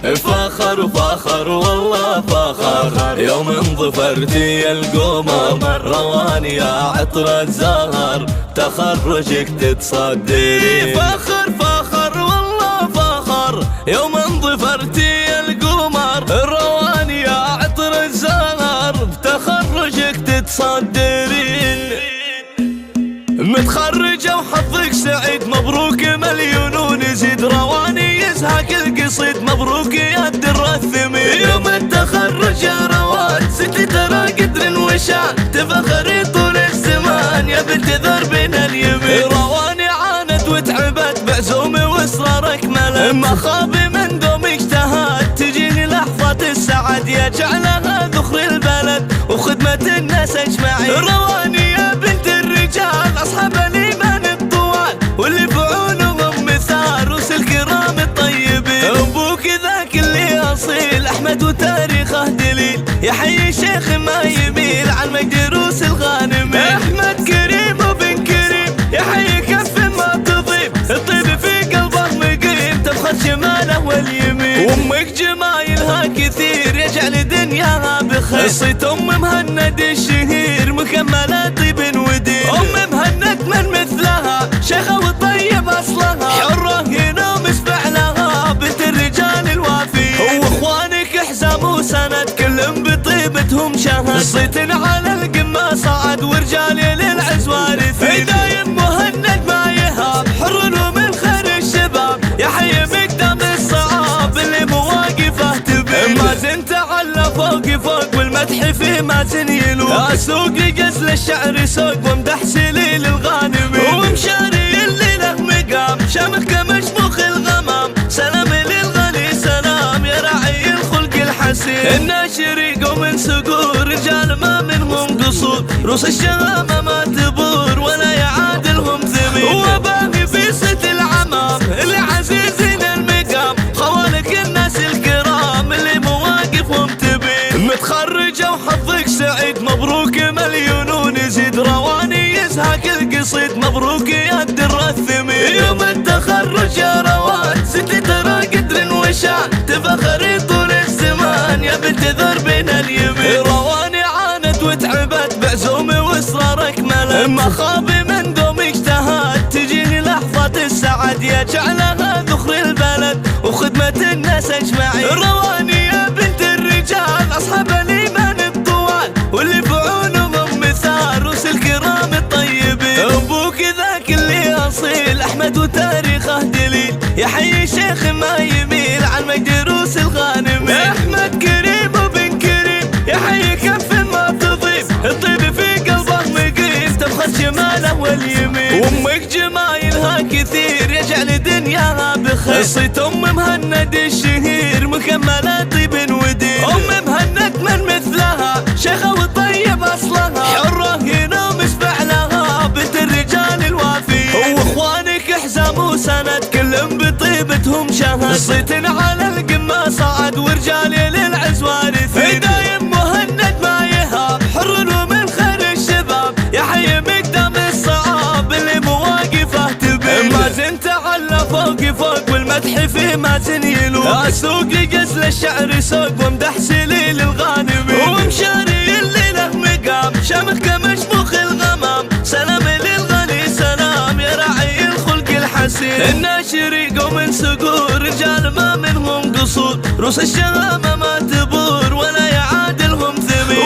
فخر فخر والله فخر يوم ظفرتي يا القمر، رواني يا عطر الزهر تخرجك تتصدري. فخر فخر والله فخر يوم ظفرتي يا القمر، رواني يا عطر الزهر تخرجك تتصدرين. متخرجة وحظك سعيد مبروك مليون ونزيد، رواني يزهق القصيد مبروك يا الدر الثمين. يوم التخرج يا روان ستي ترى قدر وشان، تفخري طول الزمان يا بنت ذربنا اليمين. رواني عانت وتعبت بعزومي واصرارك ملت، ما خاب من دوم اجتهد تجيني لحظة السعد، يا جعلها ذخر البلد وخدمة الناس اجمعين. رواني يا بنت الرجال اصحاب الايمان الطوال، واللي بعونهم مثال روس الكرام الطيبين. ابوك ذاك اللي اصيل احمد وتاريخه دليل، يحيي شيخ ما يميل عن مجد روس الغانمين. احمد كريم وبن كريم يحيي كف ما تضيف، الطيب في قلبه مقيم تبخر شماله واليمين. وامك جمايلها كثير يجعل دنياها بخير، صيت ام مهند الشهير مكمله طيب ودين. ام مهند من مثلها شيخه وطيب اصلها، حره هنا ومشبع لها بنت الرجال الوافي. واخوانك حزام وسند كلهم بطيبتهم شهد، صيت على القمه صعد ورجالي للعز وارثين. دايم مهند ما يهاب حر ومن خير الشباب، يحيي مقدام الصعاب اللي مواقفه تبين. ما زنت على فوق فوق والمدح في ما زن يلوم، اسوق لقزل الشعر سوق وامدح سليل الغانمين. ومشاري اللي له مقام شامخ كمشموخ الغمام، سلام للغالي سلام يا راعي الخلق الحسين. الناشري قوم سقور رجال ما منهم قصور، روس الشهامة ما تبور ولا يعادلهم ثمين. وباقي في ست العمام اللي عزيزين المقام، خوالك الناس الكرام اللي مواقفهم تبين. متخرجة وحظك سعيد مبروك مليون ونزيد، رواني يزهق القصيد مبروك يا الدر الثمين. يوم التخرج يا روان ستي ترى قدر وشان، تفخري طول الزمان يا بنت ذربنا اليمين. رواني عانت وتعبت بعزومي واصرارك ملت، ما خاب من دوم اجتهد تجيني لحظة السعد، يا جعلها ذخر البلد وخدمة الناس اجمعين. رواني يا بنت الرجال اصحاب الايمان الطوال، واللي بعونهم مثال روس الكرام الطيبين. ابوك ذاك اللي اصيل احمد وتاريخه دليل، يحيي شيخ ما يميل عن مجد روس الغانمين. احمد كريم وبن كريم يحيي كف ما تضيف، الطيب في قلبه مقيم تبخر شماله واليمين. وامك جمايلها كثير يجعل دنياها بخير، صيت ام مهند الشهير مكمله طيب ودين. ام مهند من مثلها شيخه وطيب اصلها، حره هنا ومشبع لها بنت الرجال الوافي. واخوانك حزام وسند كلهم بطيبتهم شهد، صيت على القمه صعد ورجالي للعز وارثين. دايم مهند ما يهاب حر ومن خير الشباب، يحيي مقدام الصعاب اللي مواقفه تبين. ما زنت على فوق فوق والمدح في ما زن يلوم، اسوق لقزل الشعر سوق وامدح سليل الغانمين. ومشاري اللي له مقام شامخ كمشموخ الغمام، سلام للغالي سلام يا راعي الخلق الحسين. الناشري قوم سقور رجال ما منهم قصور، روس الشهامة ما تبور ولا يعادلهم ثمين.